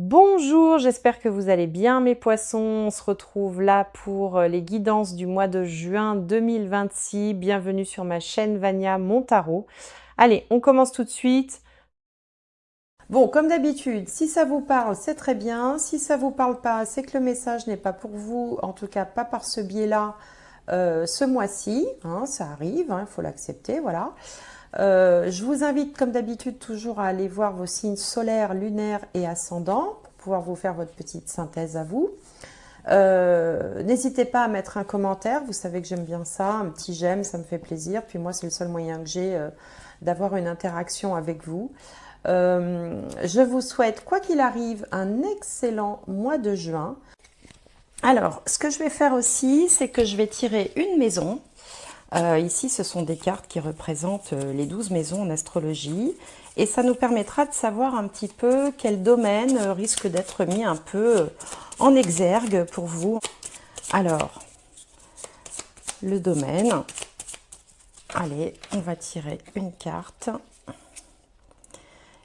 Bonjour, j'espère que vous allez bien mes poissons. On se retrouve là pour les guidances du mois de juin 2026. Bienvenue sur ma chaîne Vania Montaro. Allez, on commence tout de suite. Bon, comme d'habitude, si ça vous parle, c'est très bien. Si ça vous parle pas, c'est que le message n'est pas pour vous, en tout cas pas par ce biais-là, ce mois-ci. Hein, ça arrive, il faut l'accepter, voilà. Je vous invite, comme d'habitude, toujours à aller voir vos signes solaires, lunaires et ascendants pour pouvoir vous faire votre petite synthèse à vous. N'hésitez pas à mettre un commentaire, vous savez que j'aime bien ça, un petit j'aime, ça me fait plaisir. Puis moi, c'est le seul moyen que j'ai d'avoir une interaction avec vous. Je vous souhaite, quoi qu'il arrive, un excellent mois de juin. Alors, ce que je vais faire aussi, c'est que je vais tirer une maison. Ici, ce sont des cartes qui représentent les 12 maisons en astrologie et ça nous permettra de savoir un petit peu quel domaine risque d'être mis un peu en exergue pour vous. Alors, le domaine. Allez, on va tirer une carte.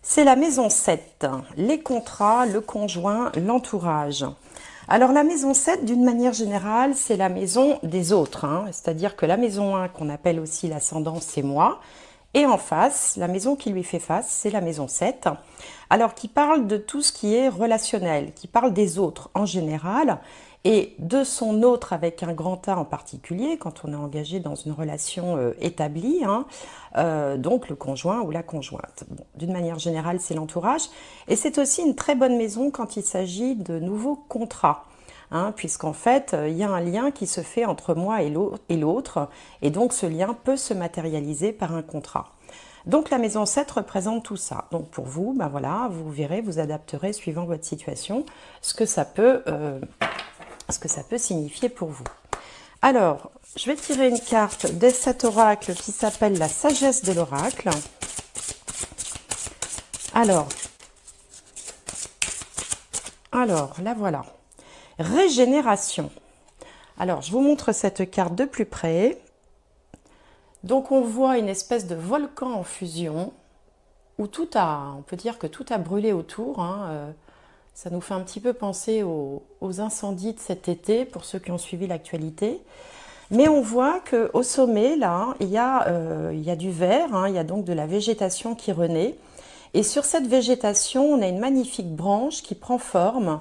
C'est la maison 7, les contrats, le conjoint, l'entourage. Alors la maison 7, d'une manière générale, c'est la maison des autres. C'est-à-dire que la maison 1, qu'on appelle aussi l'ascendant, c'est moi. Et en face, la maison qui lui fait face, c'est la maison 7. Alors qui parle de tout ce qui est relationnel, qui parle des autres en général, et de son autre avec un grand A en particulier, quand on est engagé dans une relation établie, donc le conjoint ou la conjointe. Bon, d'une manière générale, c'est l'entourage. Et c'est aussi une très bonne maison quand il s'agit de nouveaux contrats. Puisqu'en fait, il y a un lien qui se fait entre moi et l'autre, et donc ce lien peut se matérialiser par un contrat. Donc la maison 7 représente tout ça. Donc pour vous, ben voilà, vous verrez, vous adapterez suivant votre situation ce que ça peut signifier pour vous. Alors, je vais tirer une carte de cet oracle qui s'appelle la sagesse de l'oracle. Alors, la voilà. Régénération. Alors, je vous montre cette carte de plus près. Donc, on voit une espèce de volcan en fusion où on peut dire que tout a brûlé autour. Ça nous fait un petit peu penser aux incendies de cet été, pour ceux qui ont suivi l'actualité. Mais on voit qu'au sommet, là, il y a du vert, il y a donc de la végétation qui renaît. Et sur cette végétation, on a une magnifique branche qui prend forme,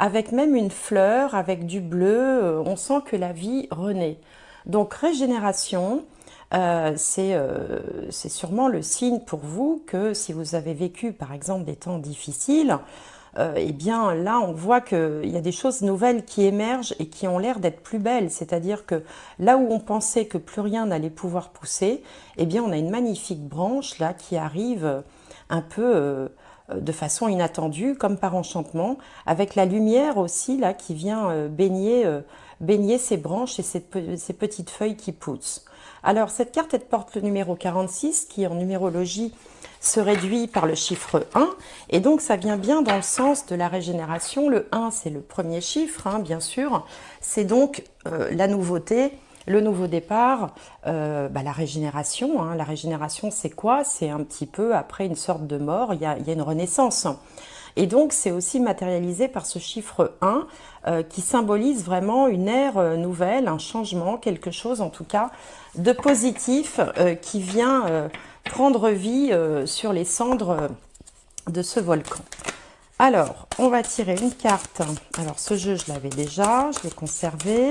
avec même une fleur, avec du bleu. On sent que la vie renaît. Donc régénération, c'est sûrement le signe pour vous que si vous avez vécu, par exemple, des temps difficiles, eh bien là on voit qu'il y a des choses nouvelles qui émergent et qui ont l'air d'être plus belles, c'est-à-dire que là où on pensait que plus rien n'allait pouvoir pousser, eh bien on a une magnifique branche là qui arrive un peu de façon inattendue, comme par enchantement, avec la lumière aussi là qui vient baigner ces branches et ces petites feuilles qui poussent. Alors cette carte elle porte le numéro 46 qui en numérologie se réduit par le chiffre 1 et donc ça vient bien dans le sens de la régénération. Le 1 c'est le premier chiffre, bien sûr, c'est donc la nouveauté, le nouveau départ, la régénération. La régénération c'est quoi? C'est un petit peu après une sorte de mort, il y a une renaissance. Et donc c'est aussi matérialisé par ce chiffre 1 qui symbolise vraiment une ère nouvelle, un changement, quelque chose en tout cas de positif qui vient prendre vie sur les cendres de ce volcan. Alors, on va tirer une carte. Alors, ce jeu, je l'avais déjà, je l'ai conservé.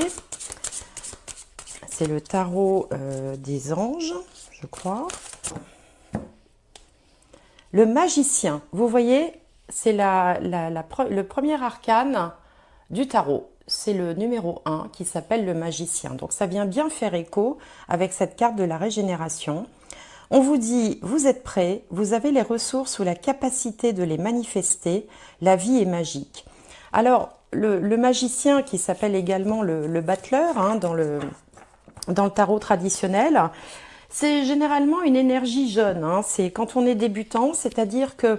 C'est le tarot des anges, je crois. Le magicien, vous voyez, c'est le premier arcane du tarot. C'est le numéro 1 qui s'appelle le magicien. Donc, ça vient bien faire écho avec cette carte de la régénération. On vous dit, vous êtes prêts, vous avez les ressources ou la capacité de les manifester, la vie est magique. Alors, le magicien qui s'appelle également le battleur dans le tarot traditionnel, c'est généralement une énergie jeune. C'est quand on est débutant, c'est-à-dire que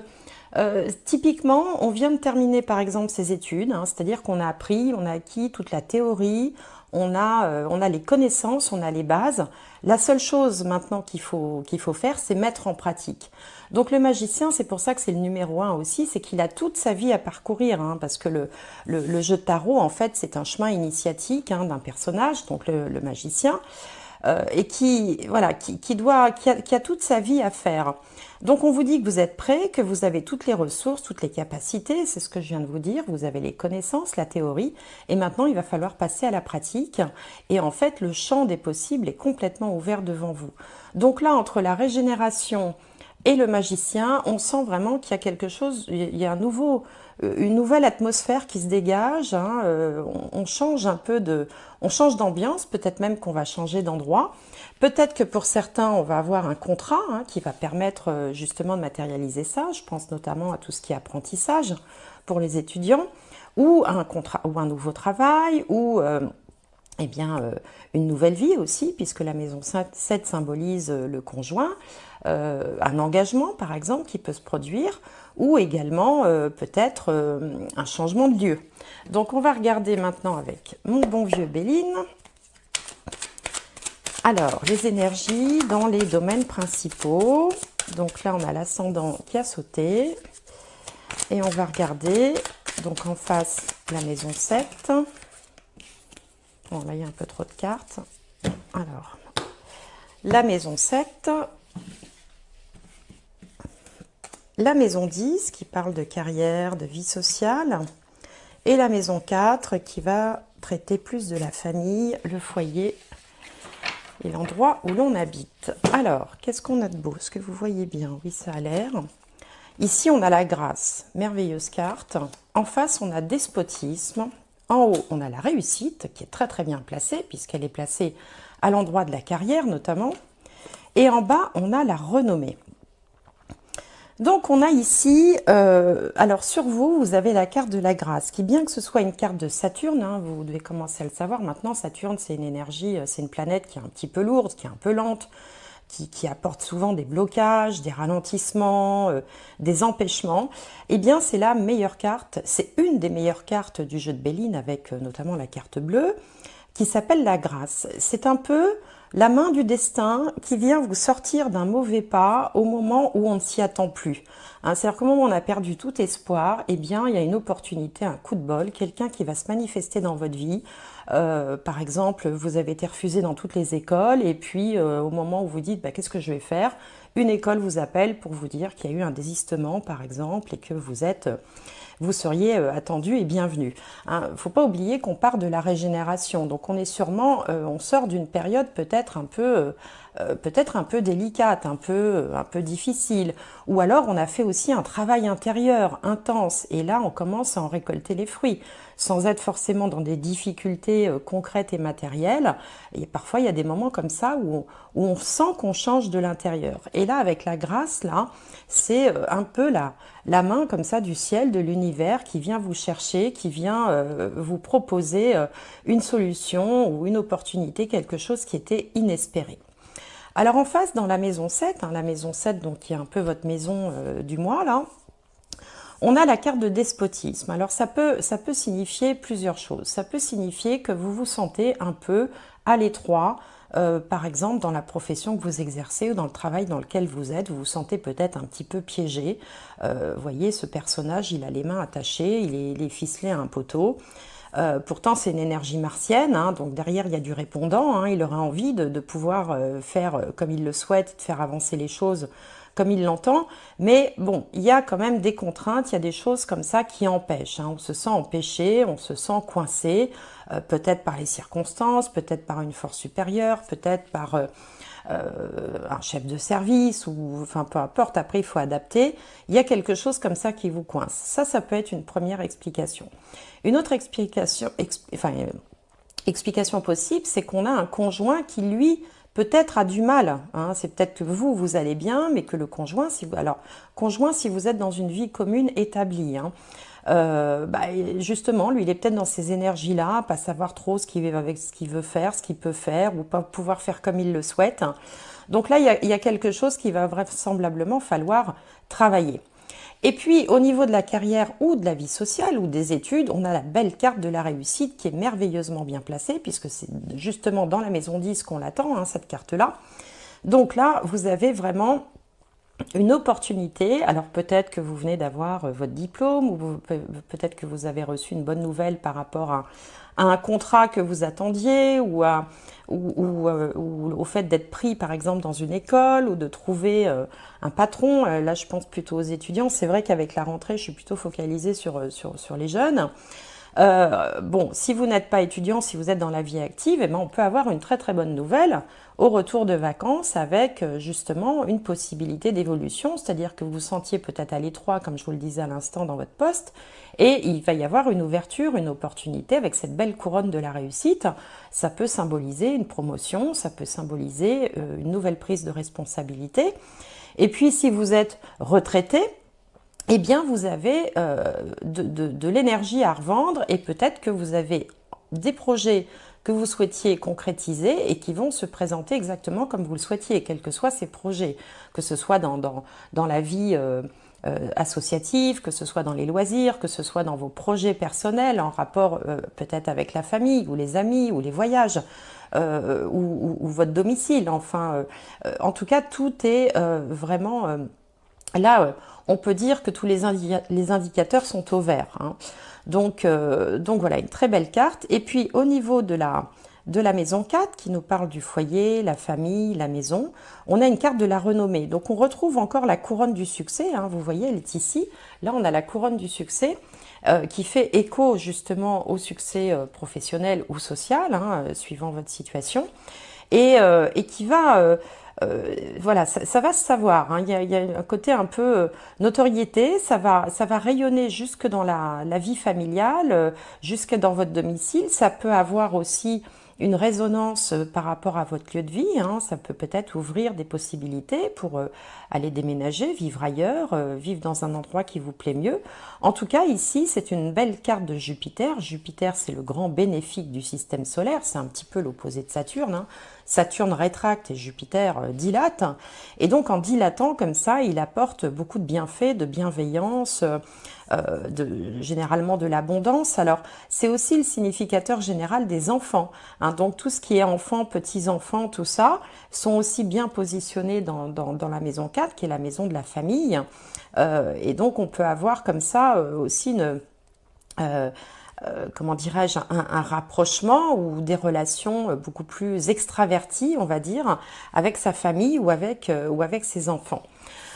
Typiquement, on vient de terminer par exemple ses études, hein, c'est-à-dire qu'on a appris, on a acquis toute la théorie, on a les connaissances, on a les bases. La seule chose maintenant qu'il faut faire, c'est mettre en pratique. Donc le magicien, c'est pour ça que c'est le numéro un aussi, c'est qu'il a toute sa vie à parcourir, hein, parce que le jeu de tarot, en fait, c'est un chemin initiatique hein, d'un personnage, donc le magicien, et voilà, qui a toute sa vie à faire. Donc on vous dit que vous êtes prêt, que vous avez toutes les ressources, toutes les capacités, c'est ce que je viens de vous dire, vous avez les connaissances, la théorie, et maintenant il va falloir passer à la pratique, et en fait le champ des possibles est complètement ouvert devant vous. Donc là, entre la régénération et le magicien, on sent vraiment qu'il y a quelque chose, il y a une nouvelle atmosphère qui se dégage, hein, on change un peu on change d'ambiance, peut-être même qu'on va changer d'endroit. Peut-être que pour certains, on va avoir un contrat hein, qui va permettre justement de matérialiser ça. Je pense notamment à tout ce qui est apprentissage pour les étudiants, ou un contrat, ou un nouveau travail, ou eh bien, une nouvelle vie aussi, puisque la maison 7 symbolise le conjoint, un engagement par exemple qui peut se produire, ou également peut-être un changement de lieu. Donc on va regarder maintenant avec mon bon vieux Béline. Alors, les énergies dans les domaines principaux. Donc là, on a l'ascendant qui a sauté. Et on va regarder, donc en face, la maison 7. Bon, là, il y a un peu trop de cartes. Alors, la maison 7. La maison 10 qui parle de carrière, de vie sociale. Et la maison 4 qui va traiter plus de la famille, le foyer et l'endroit où l'on habite. Alors, qu'est-ce qu'on a de beau? Est-ce que vous voyez bien? Oui, ça a l'air. Ici, on a la grâce, merveilleuse carte. En face, on a despotisme. En haut, on a la réussite, qui est très très bien placée, puisqu'elle est placée à l'endroit de la carrière notamment. Et en bas, on a la renommée. Donc on a ici, alors sur vous, vous avez la carte de la grâce, qui bien que ce soit une carte de Saturne, hein, vous devez commencer à le savoir maintenant, Saturne c'est une énergie, c'est une planète qui est un petit peu lourde, qui est un peu lente, qui apporte souvent des blocages, des ralentissements, des empêchements. Eh bien c'est la meilleure carte, c'est une des meilleures cartes du jeu de Béline, avec notamment la carte bleue, qui s'appelle la grâce. C'est un peu la main du destin qui vient vous sortir d'un mauvais pas au moment où on ne s'y attend plus. Hein, c'est-à-dire qu'au moment où on a perdu tout espoir, eh bien, il y a une opportunité, un coup de bol, quelqu'un qui va se manifester dans votre vie. Par exemple, vous avez été refusé dans toutes les écoles et puis au moment où vous dites bah, qu'est-ce que je vais faire, une école vous appelle pour vous dire qu'il y a eu un désistement, par exemple, et que vous seriez attendu et bienvenu. Il ne faut pas oublier qu'on part de la régénération, donc on est sûrement, on sort d'une période peut-être un peu délicate, un peu difficile, ou alors on a fait aussi un travail intérieur intense, et là on commence à en récolter les fruits, sans être forcément dans des difficultés concrètes et matérielles. Et parfois il y a des moments comme ça où on sent qu'on change de l'intérieur. Et là avec la grâce, là, c'est un peu la main comme ça du ciel, de l'univers qui vient vous chercher, qui vient vous proposer une solution ou une opportunité, quelque chose qui était inespéré. Alors en face, dans la maison 7, hein, la maison 7 donc, qui est un peu votre maison du mois, là, on a la carte de despotisme. Alors ça peut signifier plusieurs choses. Ça peut signifier que vous vous sentez un peu à l'étroit, par exemple dans la profession que vous exercez ou dans le travail dans lequel vous êtes, vous vous sentez peut-être un petit peu piégé. Vous voyez, ce personnage, il a les mains attachées, il est ficelé à un poteau. Pourtant, c'est une énergie martienne, hein, donc derrière, il y a du répondant. Hein, il aura envie de pouvoir faire comme il le souhaite, de faire avancer les choses comme il l'entend. Mais bon, il y a quand même des contraintes, il y a des choses comme ça qui empêchent. Hein, on se sent empêché, on se sent coincé, peut-être par les circonstances, peut-être par une force supérieure, peut-être par un chef de service, ou enfin peu importe, après il faut adapter. Il y a quelque chose comme ça qui vous coince. Ça peut être une première explication. Une autre explication, explication possible, c'est qu'on a un conjoint qui, lui, peut-être a du mal. Hein. C'est peut-être que vous allez bien, mais que le conjoint, conjoint, si vous êtes dans une vie commune établie, hein, justement, lui, il est peut-être dans ces énergies-là, pas savoir trop ce qu'il veut faire, ce qu'il peut faire, ou pas pouvoir faire comme il le souhaite. Donc là, il y a quelque chose qui va vraisemblablement falloir travailler. Et puis, au niveau de la carrière ou de la vie sociale ou des études, on a la belle carte de la réussite qui est merveilleusement bien placée, puisque c'est justement dans la maison 10 qu'on l'attend, hein, cette carte-là. Donc là, vous avez vraiment une opportunité. Alors peut-être que vous venez d'avoir votre diplôme, ou peut-être que vous avez reçu une bonne nouvelle par rapport à un contrat que vous attendiez, ou au fait d'être pris par exemple dans une école, ou de trouver un patron. Là je pense plutôt aux étudiants. C'est vrai qu'avec la rentrée je suis plutôt focalisée sur les jeunes. Bon, si vous n'êtes pas étudiant, si vous êtes dans la vie active, eh ben, on peut avoir une très très bonne nouvelle au retour de vacances avec justement une possibilité d'évolution, c'est-à-dire que vous vous sentiez peut-être à l'étroit, comme je vous le disais à l'instant, dans votre poste, et il va y avoir une ouverture, une opportunité avec cette belle couronne de la réussite. Ça peut symboliser une promotion, ça peut symboliser une nouvelle prise de responsabilité. Et puis si vous êtes retraité, eh bien vous avez de l'énergie à revendre, et peut-être que vous avez des projets que vous souhaitiez concrétiser et qui vont se présenter exactement comme vous le souhaitiez, quels que soient ces projets, que ce soit dans la vie associative, que ce soit dans les loisirs, que ce soit dans vos projets personnels en rapport peut-être avec la famille ou les amis ou les voyages. Ou votre domicile, enfin, en tout cas, tout est vraiment là, on peut dire que tous les indicateurs sont au vert, hein. Donc voilà, une très belle carte. Et puis au niveau de la maison 4, qui nous parle du foyer, la famille, la maison, on a une carte de la renommée. Donc on retrouve encore la couronne du succès, hein, vous voyez, elle est ici. Là, on a la couronne du succès qui fait écho justement au succès professionnel ou social, hein, suivant votre situation, et qui va... voilà, ça va se savoir, hein. Il y a un côté un peu notoriété, ça va rayonner jusque dans la vie familiale, jusque dans votre domicile. Ça peut avoir aussi une résonance par rapport à votre lieu de vie, hein. Ça peut peut-être ouvrir des possibilités pour aller déménager, vivre ailleurs, vivre dans un endroit qui vous plaît mieux. En tout cas, ici, c'est une belle carte de Jupiter. Jupiter, c'est le grand bénéfique du système solaire, c'est un petit peu l'opposé de Saturne, hein. Saturne rétracte et Jupiter dilate. Et donc en dilatant comme ça, il apporte beaucoup de bienfaits, de bienveillance, généralement de l'abondance. Alors c'est aussi le significateur général des enfants, hein. Donc tout ce qui est enfants, petits-enfants, tout ça, sont aussi bien positionnés dans la maison 4, qui est la maison de la famille. Et donc on peut avoir comme ça aussi une... comment dirais-je, un rapprochement ou des relations beaucoup plus extraverties, on va dire, avec sa famille ou avec ses enfants.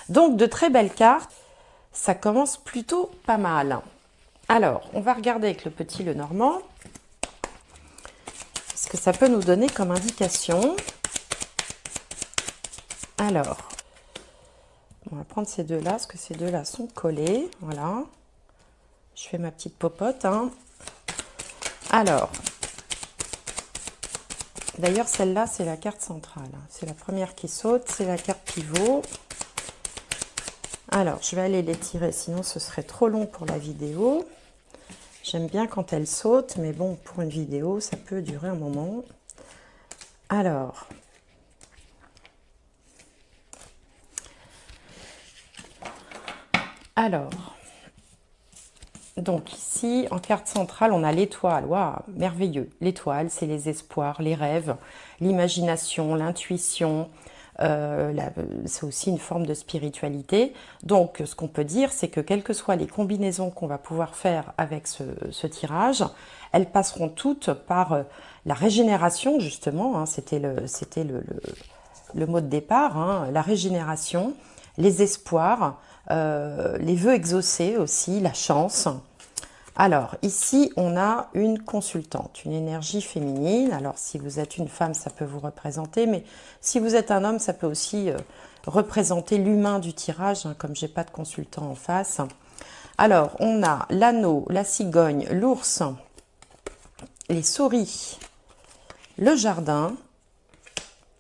Donc de très belles cartes, ça commence plutôt pas mal. Alors, on va regarder avec le petit Lenormand ce que ça peut nous donner comme indication. Alors, on va prendre ces deux-là, parce que ces deux-là sont collés. Voilà. Je fais ma petite popote, hein. Alors, d'ailleurs, celle-là, c'est la carte centrale. C'est la première qui saute, c'est la carte pivot. Alors, je vais aller les tirer, sinon ce serait trop long pour la vidéo. J'aime bien quand elle saute, mais bon, pour une vidéo, ça peut durer un moment. Alors, donc ici, en carte centrale, on a l'étoile. Waouh, merveilleux. L'étoile, c'est les espoirs, les rêves, l'imagination, l'intuition. C'est aussi une forme de spiritualité. Donc, ce qu'on peut dire, c'est que quelles que soient les combinaisons qu'on va pouvoir faire avec ce tirage, elles passeront toutes par la régénération, justement, hein. C'était le mot de départ, hein, la régénération, les espoirs, les vœux exaucés aussi, la chance. Alors, ici, on a une consultante, une énergie féminine. Alors, si vous êtes une femme, ça peut vous représenter, mais si vous êtes un homme, ça peut aussi représenter l'humain du tirage, hein, comme j'ai pas de consultant en face. Alors, on a l'anneau, la cigogne, l'ours, les souris, le jardin,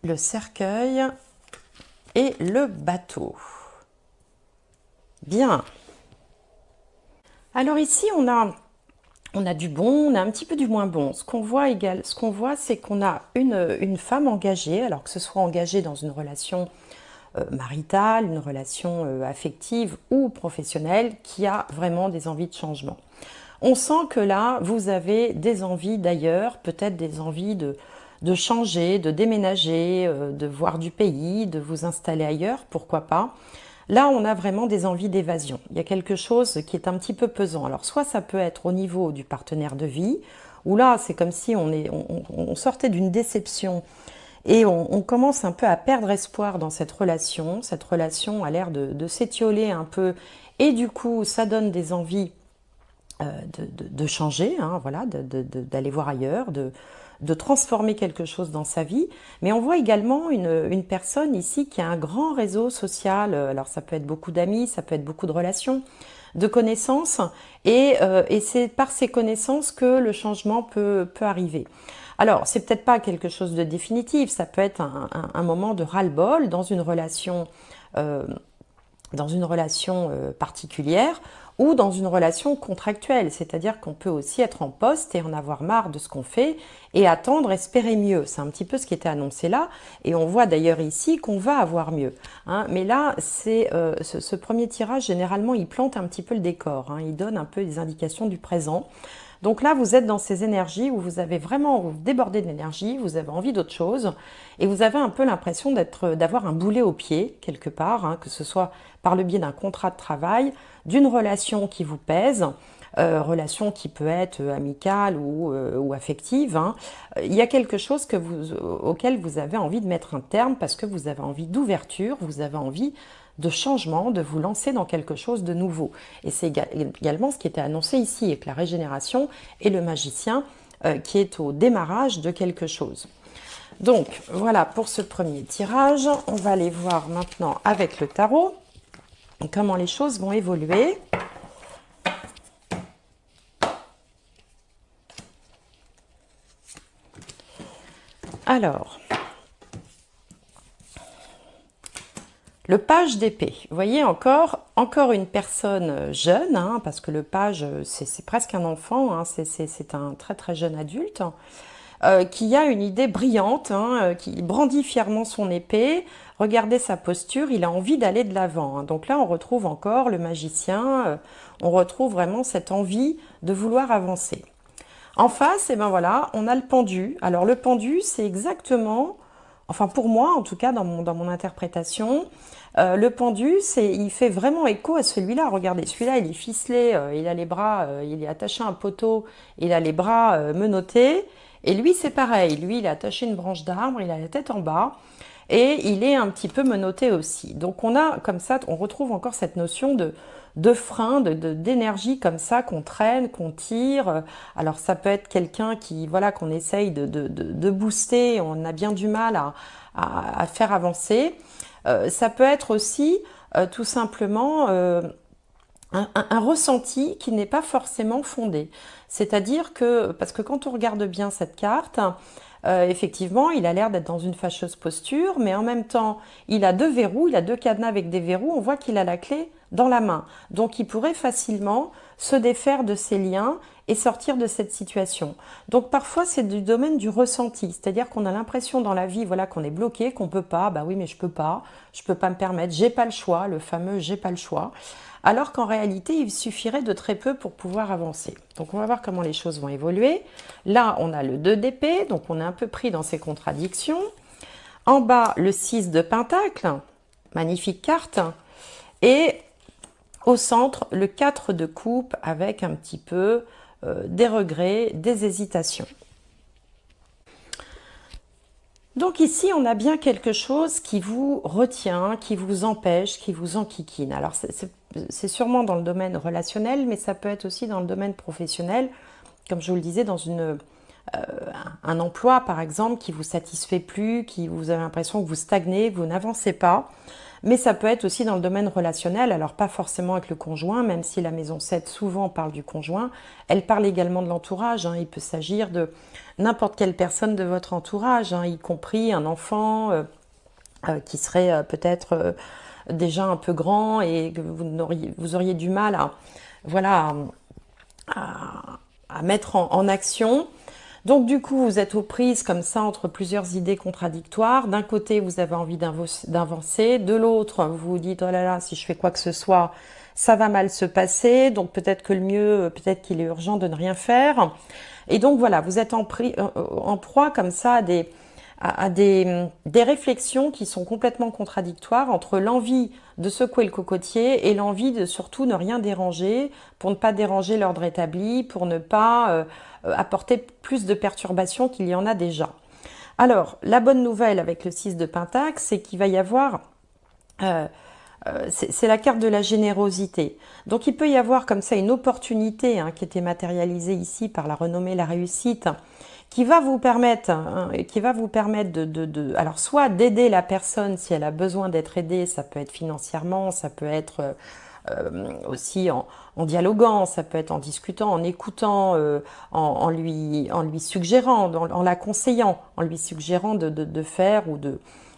le cercueil et le bateau. Bien. Alors ici, on a du bon, on a un petit peu du moins bon. Ce qu'on voit, c'est qu'on a une femme engagée, alors que ce soit engagée dans une relation maritale, une relation affective ou professionnelle qui a vraiment des envies de changement. On sent que là, vous avez des envies d'ailleurs, peut-être des envies de changer, de déménager, de voir du pays, de vous installer ailleurs, pourquoi pas. Là, on a vraiment des envies d'évasion. Il y a quelque chose qui est un petit peu pesant. Alors, soit ça peut être au niveau du partenaire de vie, où là, c'est comme si on sortait d'une déception et on commence un peu à perdre espoir dans cette relation. Cette relation a l'air de s'étioler un peu et du coup, ça donne des envies de changer, hein, voilà, d'aller voir ailleurs, de transformer quelque chose dans sa vie. Mais on voit également une personne ici qui a un grand réseau social. Alors ça peut être beaucoup d'amis, ça peut être beaucoup de relations, de connaissances. Et c'est par ces connaissances que le changement peut arriver. Alors, c'est peut-être pas quelque chose de définitif, ça peut être un moment de ras-le-bol euh, dans une relation particulière ou dans une relation contractuelle, c'est-à-dire qu'on peut aussi être en poste et en avoir marre de ce qu'on fait et attendre, espérer mieux. C'est un petit peu ce qui était annoncé là, et on voit d'ailleurs ici qu'on va avoir mieux. Hein. Mais là, ce premier tirage, généralement, il plante un petit peu le décor, hein. Il donne un peu des indications du présent. Donc là, vous êtes dans ces énergies où vous avez vraiment vous débordé d'énergie, vous avez envie d'autre chose, et vous avez un peu l'impression d'avoir un boulet au pied, quelque part, hein, que ce soit par le biais d'un contrat de travail, d'une relation qui vous pèse, relation qui peut être amicale ou affective. Hein. Il y a quelque chose auquel vous avez envie de mettre un terme parce que vous avez envie d'ouverture, vous avez envie de changement, de vous lancer dans quelque chose de nouveau. Et c'est également ce qui était annoncé ici, avec la régénération et le magicien qui est au démarrage de quelque chose. Donc voilà pour ce premier tirage. On va aller voir maintenant avec le tarot comment les choses vont évoluer. Alors, le page d'épée, vous voyez encore une personne jeune, hein, parce que le page, c'est presque un enfant, hein, c'est un très très jeune adulte, qui a une idée brillante, hein, qui brandit fièrement son épée. Regardez sa posture, il a envie d'aller de l'avant. Hein. Donc là, on retrouve encore le magicien, on retrouve vraiment cette envie de vouloir avancer. En face, et ben voilà, on a le pendu. Alors le pendu, c'est exactement, enfin pour moi en tout cas dans mon interprétation, le pendu, il fait vraiment écho à celui-là. Regardez, celui-là, il est ficelé, il a les bras, il est attaché à un poteau, il a les bras menottés. Et lui, c'est pareil. Lui, il est attaché à une branche d'arbre, il a la tête en bas. Et il est un petit peu menotté aussi. Donc on a comme ça, on retrouve encore cette notion de frein, d'énergie comme ça qu'on traîne, qu'on tire. Alors ça peut être quelqu'un qui, voilà, qu'on essaye de booster, on a bien du mal à faire avancer. Ça peut être aussi tout simplement un ressenti qui n'est pas forcément fondé. C'est-à-dire que, parce que quand on regarde bien cette carte, effectivement, il a l'air d'être dans une fâcheuse posture, mais en même temps, il a deux verrous, il a deux cadenas avec des verrous, on voit qu'il a la clé dans la main. Donc, il pourrait facilement se défaire de ses liens et sortir de cette situation. Donc, parfois, c'est du domaine du ressenti, c'est-à-dire qu'on a l'impression dans la vie, voilà, qu'on est bloqué, qu'on peut pas, bah oui, mais je peux pas me permettre, j'ai pas le choix, le fameux j'ai pas le choix. Alors qu'en réalité, il suffirait de très peu pour pouvoir avancer. Donc on va voir comment les choses vont évoluer. Là, on a le 2 d'épée, donc on est un peu pris dans ces contradictions. En bas, le 6 de pentacle, magnifique carte. Et au centre, le 4 de coupe avec un petit peu des regrets, des hésitations. Donc ici, on a bien quelque chose qui vous retient, qui vous empêche, qui vous enquiquine. Alors c'est sûrement dans le domaine relationnel, mais ça peut être aussi dans le domaine professionnel, comme je vous le disais, dans un emploi par exemple qui vous satisfait plus, qui vous avez l'impression que vous stagnez, que vous n'avancez pas. Mais ça peut être aussi dans le domaine relationnel, alors pas forcément avec le conjoint, même si la maison 7 souvent parle du conjoint, elle parle également de l'entourage, hein. Il peut s'agir de n'importe quelle personne de votre entourage, hein, y compris un enfant qui serait peut-être déjà un peu grand et que vous auriez du mal voilà, à mettre en action. Donc du coup, vous êtes aux prises comme ça entre plusieurs idées contradictoires. D'un côté, vous avez envie d'avancer. De l'autre, vous vous dites, oh là là, si je fais quoi que ce soit, ça va mal se passer. Donc peut-être que le mieux, peut-être qu'il est urgent de ne rien faire. Et donc voilà, vous êtes en proie comme ça à des réflexions qui sont complètement contradictoires entre l'envie de secouer le cocotier et l'envie de surtout ne rien déranger, pour ne pas déranger l'ordre établi, pour ne pas apporter plus de perturbations qu'il y en a déjà. Alors, la bonne nouvelle avec le 6 de Pentacle, c'est qu'il va y avoir... c'est la carte de la générosité. Donc il peut y avoir comme ça une opportunité qui était matérialisée ici par la renommée, la réussite, qui va vous permettre, alors soit d'aider la personne si elle a besoin d'être aidée, ça peut être financièrement, ça peut être aussi en dialoguant, ça peut être en discutant, en écoutant, en lui suggérant, en la conseillant, en lui suggérant de faire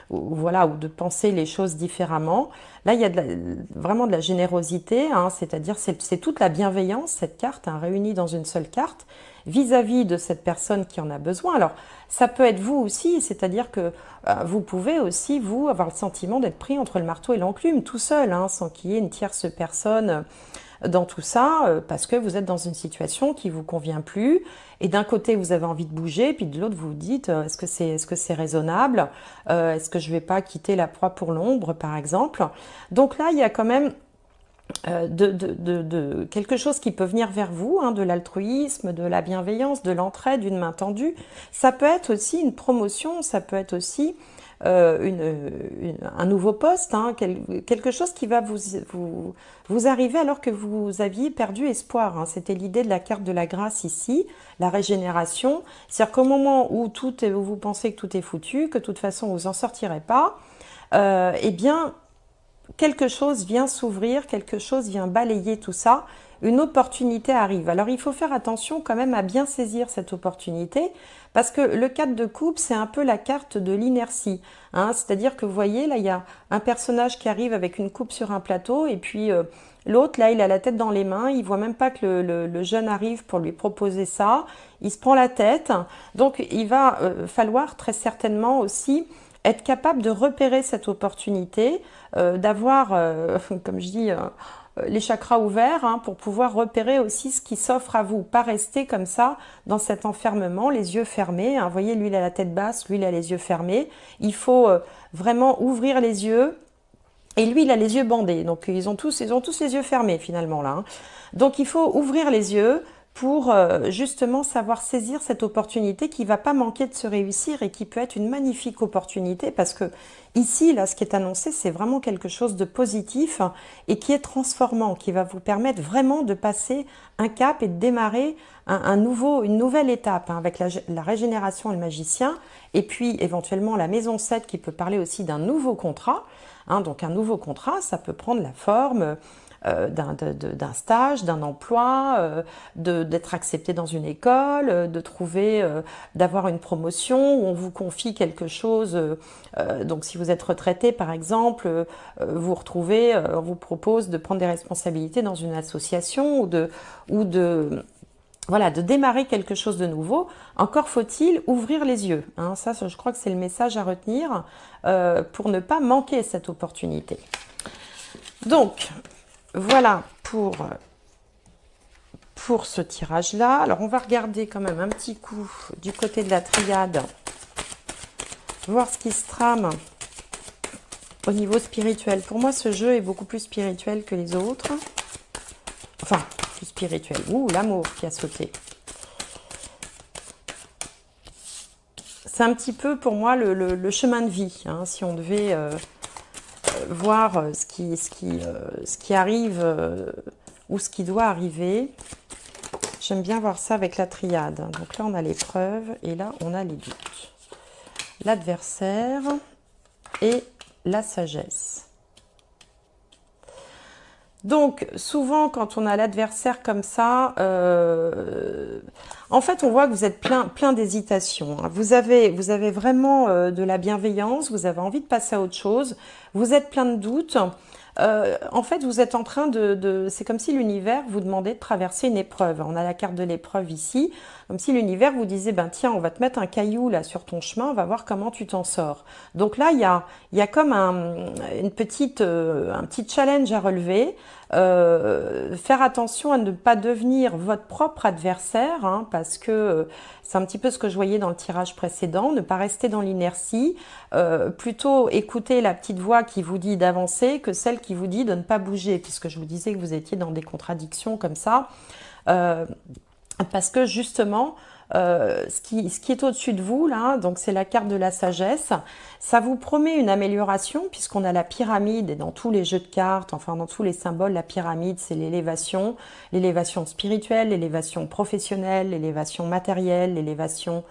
voilà, ou de penser les choses différemment. Là, il y a vraiment de la générosité, c'est-à-dire c'est toute la bienveillance, cette carte, réunie dans une seule carte, vis-à-vis de cette personne qui en a besoin. Alors, ça peut être vous aussi, c'est-à-dire que vous pouvez aussi, vous, avoir le sentiment d'être pris entre le marteau et l'enclume, tout seul, sans qu'il y ait une tierce personne dans tout ça, parce que vous êtes dans une situation qui vous convient plus, et d'un côté vous avez envie de bouger, puis de l'autre vous vous dites est-ce que c'est raisonnable, est-ce que je vais pas quitter la proie pour l'ombre par exemple. Donc là il y a quand même quelque chose qui peut venir vers vous, de l'altruisme, de la bienveillance, de l'entraide, d'une main tendue. Ça peut être aussi une promotion, ça peut être aussi un nouveau poste, quelque chose qui va vous arriver alors que vous aviez perdu espoir. C'était l'idée de la carte de la grâce ici, la régénération. C'est-à-dire qu'au moment où vous pensez que tout est foutu, que de toute façon vous n'en sortirez pas, eh bien, quelque chose vient s'ouvrir, quelque chose vient balayer tout ça, une opportunité arrive. Alors il faut faire attention quand même à bien saisir cette opportunité, parce que le 4 de coupe, c'est un peu la carte de l'inertie. C'est-à-dire que vous voyez, là il y a un personnage qui arrive avec une coupe sur un plateau, et puis l'autre, là il a la tête dans les mains, il voit même pas que le jeune arrive pour lui proposer ça, il se prend la tête. Donc il va falloir très certainement aussi être capable de repérer cette opportunité, d'avoir, comme je dis, les chakras ouverts, pour pouvoir repérer aussi ce qui s'offre à vous. Pas rester comme ça dans cet enfermement, les yeux fermés. Vous voyez, lui il a la tête basse, lui il a les yeux fermés. Il faut vraiment ouvrir les yeux. Et lui il a les yeux bandés. Donc ils ont tous les yeux fermés finalement là. Donc il faut ouvrir les yeux pour justement savoir saisir cette opportunité qui ne va pas manquer de se réussir et qui peut être une magnifique opportunité, parce que ici, là, ce qui est annoncé, c'est vraiment quelque chose de positif et qui est transformant, qui va vous permettre vraiment de passer un cap et de démarrer une nouvelle étape avec la régénération et le magicien, et puis éventuellement la maison 7 qui peut parler aussi d'un nouveau contrat. Donc un nouveau contrat, ça peut prendre la forme d'un stage, d'un emploi, d'être accepté dans une école, d'avoir une promotion où on vous confie quelque chose. Donc si vous êtes retraité par exemple, on vous propose de prendre des responsabilités dans une association ou de démarrer quelque chose de nouveau. Encore faut-il ouvrir les yeux. Ça, je crois que c'est le message à retenir pour ne pas manquer cette opportunité. Donc, voilà pour ce tirage-là. Alors, on va regarder quand même un petit coup du côté de la triade, voir ce qui se trame au niveau spirituel. Pour moi, ce jeu est beaucoup plus spirituel que les autres. Enfin, plus spirituel. Ouh, l'amour qui a sauté. C'est un petit peu pour moi le chemin de vie, si on devait voir ce qui arrive ou ce qui doit arriver. J'aime bien voir ça avec la triade. Donc là, on a l'épreuve et là, on a les doutes. L'adversaire et la sagesse. Donc, souvent, quand on a l'adversaire comme ça, en fait, on voit que vous êtes plein d'hésitation. Vous avez vraiment de la bienveillance, vous avez envie de passer à autre chose, vous êtes plein de doutes, En fait, vous êtes en train c'est comme si l'univers vous demandait de traverser une épreuve. On a la carte de l'épreuve ici, comme si l'univers vous disait, ben tiens, on va te mettre un caillou là sur ton chemin, on va voir comment tu t'en sors. Donc là, il y a comme un petit challenge à relever. Faire attention à ne pas devenir votre propre adversaire, hein, parce que c'est un petit peu ce que je voyais dans le tirage précédent, ne pas rester dans l'inertie, plutôt écouter la petite voix qui vous dit d'avancer que celle qui vous dit de ne pas bouger, puisque je vous disais que vous étiez dans des contradictions comme ça, parce que justement, ce qui est au-dessus de vous, là, donc c'est la carte de la sagesse, ça vous promet une amélioration puisqu'on a la pyramide et dans tous les jeux de cartes, enfin dans tous les symboles, la pyramide c'est l'élévation spirituelle, l'élévation professionnelle, l'élévation matérielle, l'élévation,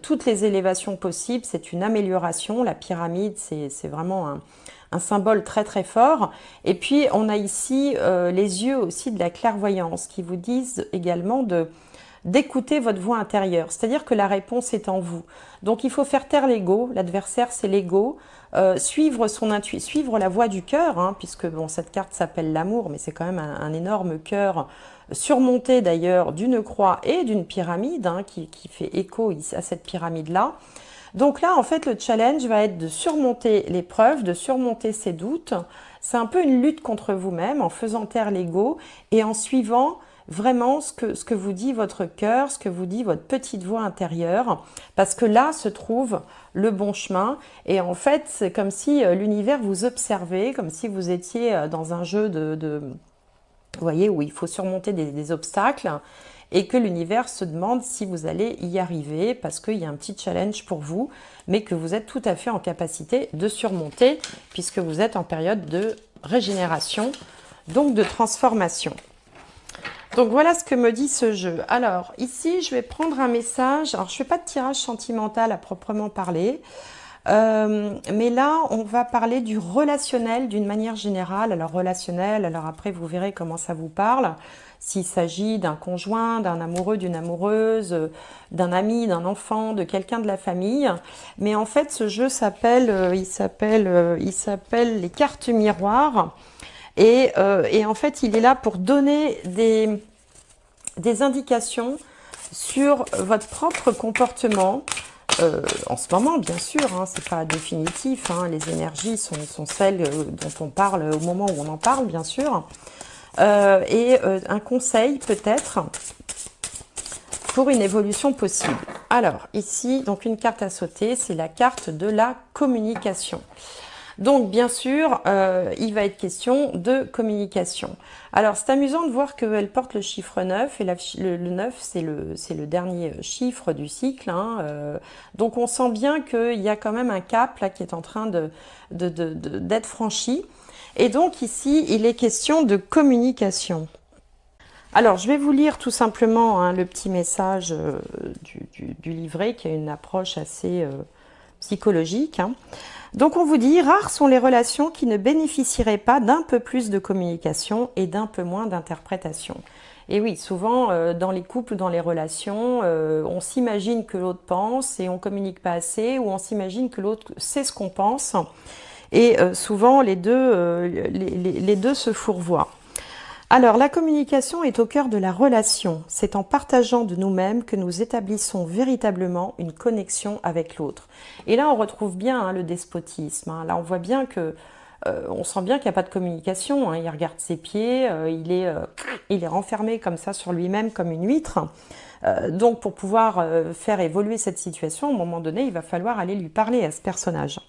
toutes les élévations possibles, c'est une amélioration. La pyramide c'est vraiment un symbole très très fort. Et puis on a ici les yeux aussi de la clairvoyance qui vous disent également d'écouter votre voix intérieure, c'est-à-dire que la réponse est en vous. Donc il faut faire taire l'ego, l'adversaire c'est l'ego, suivre son intuition, suivre la voix du cœur, hein, puisque bon, cette carte s'appelle l'amour, mais c'est quand même un énorme cœur, surmonté d'ailleurs d'une croix et d'une pyramide, hein, qui fait écho à cette pyramide-là. Donc là, en fait, le challenge va être de surmonter l'épreuve, de surmonter ses doutes. C'est un peu une lutte contre vous-même en faisant taire l'ego et en suivant vraiment ce que vous dit votre cœur, ce que vous dit votre petite voix intérieure, parce que là se trouve le bon chemin. Et en fait, c'est comme si l'univers vous observait, comme si vous étiez dans un jeu vous voyez, où il faut surmonter des obstacles et que l'univers se demande si vous allez y arriver parce qu'il y a un petit challenge pour vous, mais que vous êtes tout à fait en capacité de surmonter puisque vous êtes en période de régénération, donc de transformation. Donc voilà ce que me dit ce jeu. Alors ici, je vais prendre un message. Alors je ne fais pas de tirage sentimental à proprement parler. Mais là, on va parler du relationnel d'une manière générale. Alors relationnel, alors après vous verrez comment ça vous parle. S'il s'agit d'un conjoint, d'un amoureux, d'une amoureuse, d'un ami, d'un enfant, de quelqu'un de la famille. Mais en fait, ce jeu s'appelle, il s'appelle les cartes miroirs. Et en fait, il est là pour donner des indications sur votre propre comportement. En ce moment, bien sûr, hein, c'est pas définitif, hein, les énergies sont celles dont on parle au moment où on en parle, bien sûr. Un conseil peut-être pour une évolution possible. Alors, ici, donc une carte à sauter, c'est la carte de la communication. Donc, bien sûr, il va être question de communication. Alors, c'est amusant de voir qu'elle porte le chiffre 9, et le 9, c'est le dernier chiffre du cycle. Hein, donc, on sent bien qu'il y a quand même un cap là qui est en train d'être franchi. Et donc, ici, il est question de communication. Alors, je vais vous lire tout simplement hein, le petit message du livret, qui a une approche assez psychologique. Hein. Donc on vous dit, rares sont les relations qui ne bénéficieraient pas d'un peu plus de communication et d'un peu moins d'interprétation. Et oui, souvent dans les couples, dans les relations, on s'imagine que l'autre pense et on communique pas assez, ou on s'imagine que l'autre sait ce qu'on pense. Et souvent les deux se fourvoient. Alors, la communication est au cœur de la relation. C'est en partageant de nous-mêmes que nous établissons véritablement une connexion avec l'autre. Et là, on retrouve bien hein, le despotisme. Hein. Là, on voit bien que, on sent bien qu'il n'y a pas de communication. Hein. Il regarde ses pieds, il est renfermé comme ça sur lui-même, comme une huître. Donc, pour pouvoir faire évoluer cette situation, à un moment donné, il va falloir aller lui parler à ce personnage.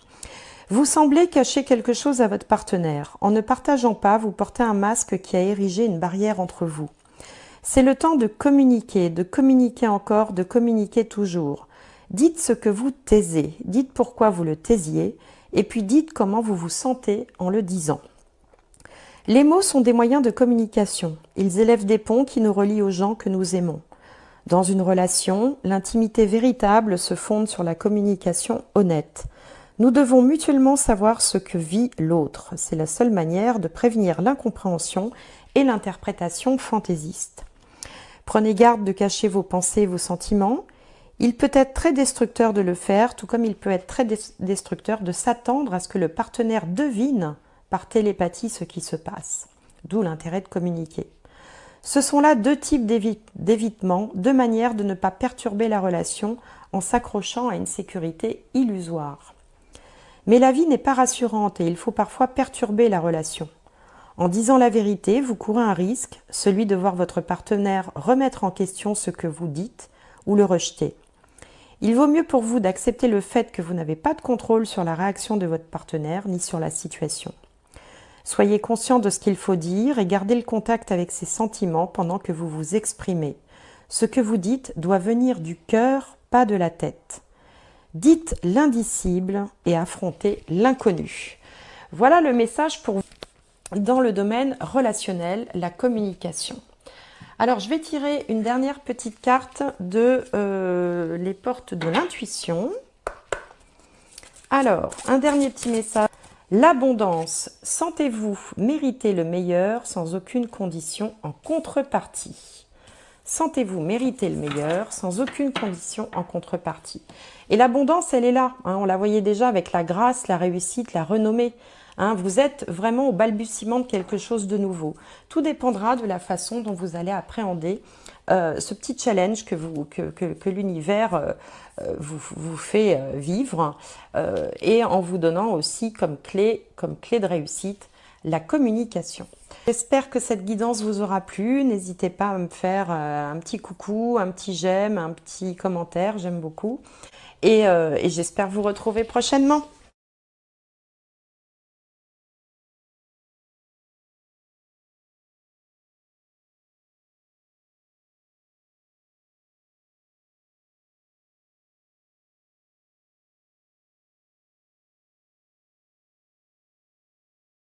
Vous semblez cacher quelque chose à votre partenaire. En ne partageant pas, vous portez un masque qui a érigé une barrière entre vous. C'est le temps de communiquer encore, de communiquer toujours. Dites ce que vous taisez, dites pourquoi vous le taisiez, et puis dites comment vous vous sentez en le disant. Les mots sont des moyens de communication. Ils élèvent des ponts qui nous relient aux gens que nous aimons. Dans une relation, l'intimité véritable se fonde sur la communication honnête. Nous devons mutuellement savoir ce que vit l'autre. C'est la seule manière de prévenir l'incompréhension et l'interprétation fantaisiste. Prenez garde de cacher vos pensées et vos sentiments. Il peut être très destructeur de le faire, tout comme il peut être très destructeur de s'attendre à ce que le partenaire devine par télépathie ce qui se passe. D'où l'intérêt de communiquer. Ce sont là deux types d'évitement, deux manières de ne pas perturber la relation en s'accrochant à une sécurité illusoire. Mais la vie n'est pas rassurante et il faut parfois perturber la relation. En disant la vérité, vous courez un risque, celui de voir votre partenaire remettre en question ce que vous dites ou le rejeter. Il vaut mieux pour vous d'accepter le fait que vous n'avez pas de contrôle sur la réaction de votre partenaire ni sur la situation. Soyez conscient de ce qu'il faut dire et gardez le contact avec ses sentiments pendant que vous vous exprimez. Ce que vous dites doit venir du cœur, pas de la tête. Dites l'indicible et affrontez l'inconnu. Voilà le message pour vous dans le domaine relationnel, la communication. Alors, je vais tirer une dernière petite carte de les portes de l'intuition. Alors, un dernier petit message. L'abondance. Sentez-vous mériter le meilleur sans aucune condition en contrepartie. Sentez-vous mériter le meilleur sans aucune condition en contrepartie. Et l'abondance, elle est là. Hein, on la voyait déjà avec la grâce, la réussite, la renommée. Hein, vous êtes vraiment au balbutiement de quelque chose de nouveau. Tout dépendra de la façon dont vous allez appréhender ce petit challenge que l'univers vous fait vivre et en vous donnant aussi comme clé de réussite la communication. J'espère que cette guidance vous aura plu. N'hésitez pas à me faire un petit coucou, un petit j'aime, un petit commentaire, j'aime beaucoup. Et j'espère vous retrouver prochainement.